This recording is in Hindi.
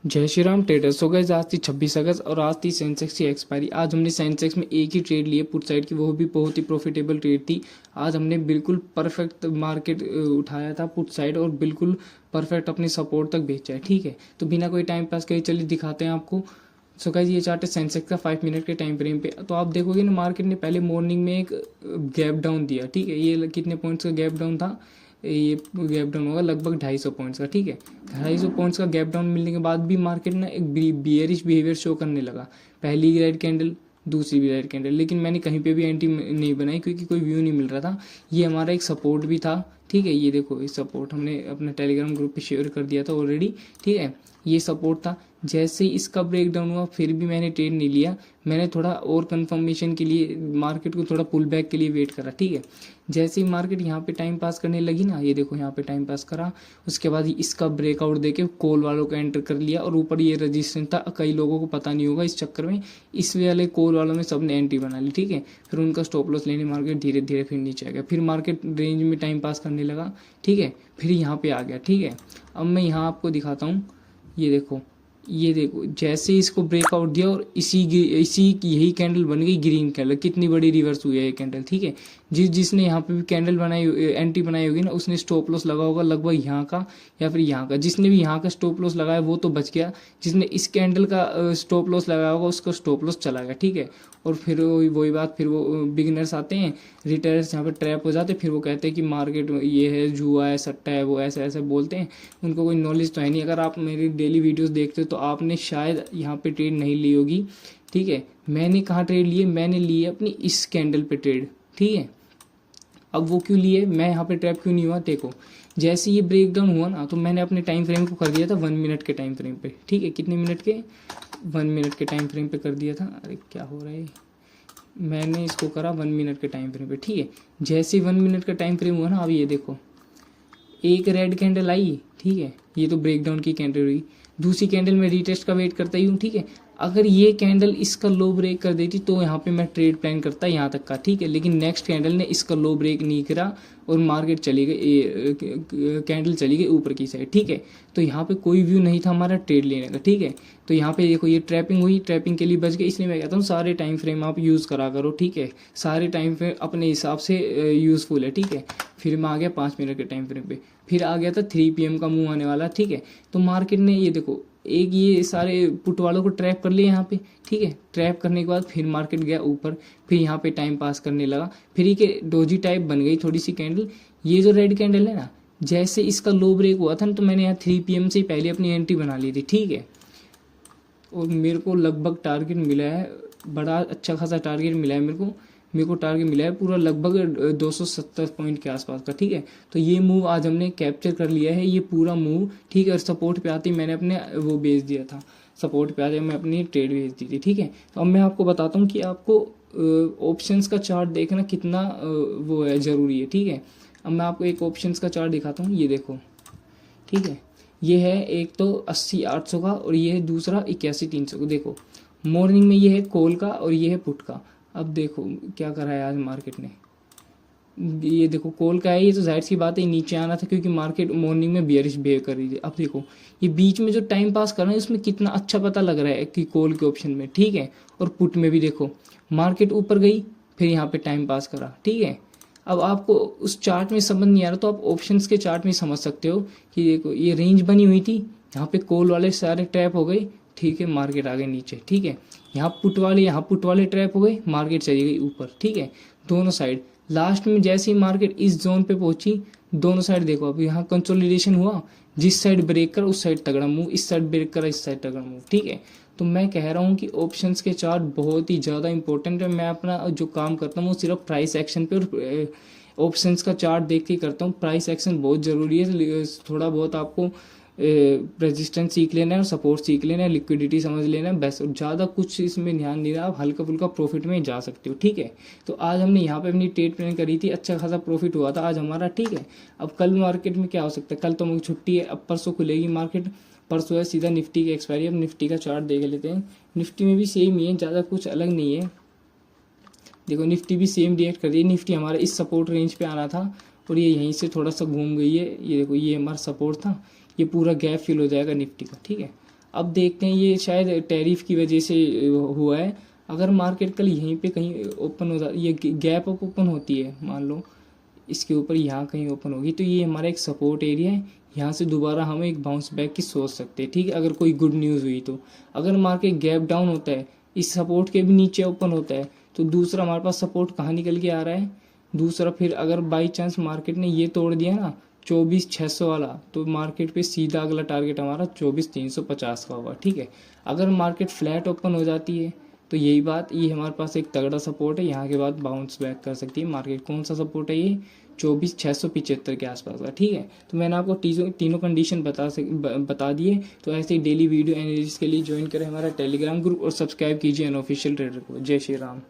जय श्री राम ट्रेडर्स। हो गए आज थी 26 अगस्त और आज थी सेंसेक्स की एक्सपायरी। आज हमने सेंसेक्स में एक ही ट्रेड लिए पुट साइड की, वो भी बहुत ही प्रॉफिटेबल ट्रेड थी। आज हमने बिल्कुल परफेक्ट मार्केट उठाया था पुट साइड और बिल्कुल परफेक्ट अपने सपोर्ट तक बेचा है। ठीक है, तो बिना कोई टाइम पास करे चलिए दिखाते हैं आपको। सो गाइस ये चार्ट है सेंसेक्स का 5 मिनट के टाइम फ्रेम पे। तो आप देखोगे ना मार्केट ने पहले मॉर्निंग में एक गैप डाउन दिया। ठीक है, ये कितने पॉइंट्स का गैप डाउन था, ये गैप डाउन होगा लगभग 250 पॉइंट्स का। ठीक है, 250 पॉइंट्स का गैप डाउन मिलने के बाद भी मार्केट ना एक बियरिश बिहेवियर शो करने लगा। पहली रेड कैंडल, दूसरी भी रेड कैंडल, लेकिन मैंने कहीं पे भी एंट्री नहीं बनाई क्योंकि कोई व्यू नहीं मिल रहा था। ये हमारा एक सपोर्ट भी था। ठीक है, ये देखो इस सपोर्ट हमने अपने टेलीग्राम ग्रुप पे शेयर कर दिया था ऑलरेडी। ठीक है, ये सपोर्ट था। जैसे ही इसका ब्रेक डाउन हुआ फिर भी मैंने ट्रेड नहीं लिया, मैंने थोड़ा और कंफर्मेशन के लिए मार्केट को थोड़ा पुल बैक के लिए वेट करा। ठीक है, जैसे ही मार्केट यहाँ पे टाइम पास करने लगी ना, ये देखो यहाँ पे टाइम पास करा, उसके बाद इसका ब्रेकआउट देके कॉल वालों को एंटर कर लिया और ऊपर ये रजिस्टेंस था। कई लोगों को पता नहीं होगा, इस चक्कर में इस वाले कॉल वालों में सबने एंट्री बना ली। ठीक है, फिर उनका स्टॉप लॉस लेने मार्केट धीरे धीरे फिर नीचे आ गया, फिर मार्केट रेंज में टाइम पास करने लगा। ठीक है, फिर यहाँ पे आ गया। ठीक है, अब मैं यहाँ आपको दिखाता हूँ। ये देखो जैसे इसको ब्रेकआउट दिया और इसी यही कैंडल बन गई ग्रीन कैंडल। कितनी बड़ी रिवर्स हुई है ये कैंडल। ठीक है, जिसने यहाँ पे भी कैंडल बनाई एंट्री बनाई होगी ना, उसने स्टॉप लॉस लगा होगा लगभग यहाँ का या फिर यहाँ का। जिसने भी यहाँ का स्टॉप लॉस लगाया वो तो बच गया, जिसने इस कैंडल का स्टॉप लॉस लगाया होगा उसका स्टॉप लॉस चला गया। ठीक है, और फिर वही बात, फिर वो बिगिनर्स आते हैं, रिटेलर्स यहाँ पे ट्रैप हो जाते हैं, फिर वो कहते हैं कि मार्केट ये है, जुआ है, सट्टा है, वो ऐसे ऐसे बोलते हैं। उनको कोई नॉलेज तो है नहीं। अगर आप मेरी डेली वीडियोस देखते हो तो आपने शायद यहाँ पे ट्रेड नहीं ली होगी। ठीक है, मैंने कहाँ ट्रेड लिए, मैंने लिए अपनी इस कैंडल पे ट्रेड। ठीक है, अब वो क्यों लिए, मैं यहाँ पे ट्रैप क्यों नहीं हुआ, देखो जैसे ये ब्रेक डाउन हुआ ना तो मैंने अपने टाइम फ्रेम को कर दिया था 1 मिनट के टाइम फ्रेम पे। ठीक है, कितने मिनट के, 1 मिनट के टाइम फ्रेम पे कर दिया था। अरे क्या हो रहा है, मैंने इसको करा 1 मिनट के टाइम फ्रेम पे। ठीक है, जैसे 1 मिनट का टाइम फ्रेम हुआ ना, अब ये देखो एक रेड कैंडल आई। ठीक है, ये तो ब्रेकडाउन की कैंडल हुई। दूसरी कैंडल में रीटेस्ट का वेट करता ही हूँ। ठीक है, अगर ये कैंडल इसका लो ब्रेक कर देती तो यहाँ पे मैं ट्रेड प्लान करता यहाँ तक का। ठीक है, लेकिन नेक्स्ट कैंडल ने इसका लो ब्रेक नहीं करा और मार्केट चली गई, कैंडल चली गई ऊपर की साइड। ठीक है, तो यहाँ पे कोई व्यू नहीं था हमारा ट्रेड लेने का। ठीक है, तो यहाँ पे देखो ये ट्रैपिंग हुई, ट्रैपिंग के लिए बच गए। इसलिए मैं कहता हूँ सारे टाइम फ्रेम आप यूज़ करा करो। ठीक है, सारे टाइम फ्रेम अपने हिसाब से यूज़फुल है। ठीक है, फिर मैं आ गया 5 मिनट के टाइम फ्रेम पे, फिर आ गया था 3 PM का मूव आने वाला। ठीक है, तो मार्केट ने ये देखो एक ये सारे पुट वालों को ट्रैप कर लिया यहाँ पे। ठीक है, ट्रैप करने के बाद फिर मार्केट गया ऊपर, फिर यहाँ पे टाइम पास करने लगा, फिर ये डोजी टाइप बन गई थोड़ी सी कैंडल। ये जो रेड कैंडल है ना, जैसे इसका लो ब्रेक हुआ था ना तो मैंने यहाँ 3 PM से पहले अपनी एंट्री बना ली थी। ठीक है, और मेरे को लगभग टारगेट मिला है, बड़ा अच्छा खासा टारगेट मिला है मेरे को टारगेट मिला है पूरा लगभग 270 पॉइंट के आसपास का। ठीक है, तो ये मूव आज हमने कैप्चर कर लिया है, ये पूरा मूव। ठीक है, और सपोर्ट पे आते ही मैंने अपने वो बेच दिया था, सपोर्ट पे आते मैं अपनी ट्रेड बेच दी थी। ठीक है, तो अब मैं आपको बताता हूँ कि आपको ऑप्शंस का चार्ट देखना कितना वो है ज़रूरी है। ठीक है, अब मैं आपको एक ऑप्शंस का चार्ट दिखाता हूँ, ये देखो। ठीक है, ये है एक तो 80-800 का और ये है दूसरा 81-300 का। देखो मॉर्निंग में ये है कॉल का और ये है पुट का। अब देखो क्या करा है आज मार्केट ने, ये देखो कॉल का है, ये तो जाहिर सी बात है नीचे आना था क्योंकि मार्केट मॉर्निंग में बियरिश बिहेव कर रही थी। अब देखो ये बीच में जो टाइम पास कर रहा है उसमें कितना अच्छा पता लग रहा है कि कॉल के ऑप्शन में। ठीक है, और पुट में भी देखो मार्केट ऊपर गई फिर यहाँ पे टाइम पास करा। ठीक है, अब आपको उस चार्ट में समझ नहीं आ रहा तो आप ऑप्शंस के चार्ट में समझ सकते हो कि देखो ये रेंज बनी हुई थी, यहाँ पे कॉल वाले सारे ट्रैप हो गए। ठीक है, मार्केट आ गए नीचे। ठीक है, यहाँ पुट वाले ट्रैप हो गए, मार्केट चली गई ऊपर। ठीक है, दोनों साइड लास्ट में जैसे ही मार्केट इस जोन पे पहुंची, दोनों साइड देखो अब यहाँ कंसोलिडेशन हुआ, जिस साइड ब्रेक कर उस साइड तगड़ा मूव, इस साइड ब्रेक करा इस साइड तगड़ा मूव। ठीक है, तो मैं कह रहा हूँ कि ऑप्शंस के चार्ट बहुत ही ज़्यादा इंपॉर्टेंट है। मैं अपना जो काम करता हूँ वो सिर्फ प्राइस एक्शन पे और ऑप्शंस का चार्ट देख के करता हूँ। प्राइस एक्शन बहुत ज़रूरी है, थोड़ा बहुत आपको रेजिस्टेंस सीख लेना है और सपोर्ट सीख लेना है, लिक्विडिटी समझ लेना है बस, ज़्यादा कुछ इसमें ध्यान नहीं रहा, आप हल्का फुल्का प्रॉफिट में जा सकते हो। ठीक है, तो आज हमने यहाँ पे अपनी ट्रेड प्लान करी थी, अच्छा खासा प्रॉफिट हुआ था आज हमारा। ठीक है, अब कल मार्केट में क्या हो सकता है, कल तो मुझे छुट्टी है, अब परसों खुलेगी मार्केट, परसों है सीधा निफ्टी की एक्सपायरी। अब निफ्टी का चार्ट देख लेते हैं, निफ्टी में भी सेम ही है, ज़्यादा कुछ अलग नहीं है। देखो निफ्टी भी सेम रिएक्ट कर रही है, निफ्टी हमारा इस सपोर्ट रेंज पे आना था और ये यहीं से थोड़ा सा घूम गई है। ये देखो ये हमारा सपोर्ट था, ये पूरा गैप फिल हो जाएगा निफ्टी का। ठीक है, अब देखते हैं, ये शायद टैरिफ की वजह से हुआ है। अगर मार्केट कल यहीं पे कहीं ओपन हो जाती, ये गैप अप ओपन होती है, मान लो इसके ऊपर यहाँ कहीं ओपन होगी, तो ये हमारा एक सपोर्ट एरिया है। यहाँ से दोबारा हम एक बाउंस बैक की सोच सकते हैं, ठीक है, अगर कोई गुड न्यूज़ हुई तो। अगर मार्केट गैप डाउन होता है, इस सपोर्ट के भी नीचे ओपन होता है, तो दूसरा हमारे पास सपोर्ट कहाँ निकल के आ रहा है, दूसरा फिर अगर बाई चांस मार्केट ने ये तोड़ दिया ना 24,600 वाला, तो मार्केट पे सीधा अगला टारगेट हमारा 24,350 का होगा, ठीक है। अगर मार्केट फ्लैट ओपन हो जाती है तो यही बात, ये हमारे पास एक तगड़ा सपोर्ट है, यहाँ के बाद बाउंस बैक कर सकती है मार्केट। कौन सा सपोर्ट है ये, 24,675 के आसपास का, ठीक है। तो मैंने आपको तीनों कंडीशन बता दिए। तो ऐसे ही डेली वीडियो एनालिसिस के लिए ज्वाइन करें हमारा टेलीग्राम ग्रुप और सब्सक्राइब कीजिए अनऑफिशियल ट्रेडर को। जय श्री राम।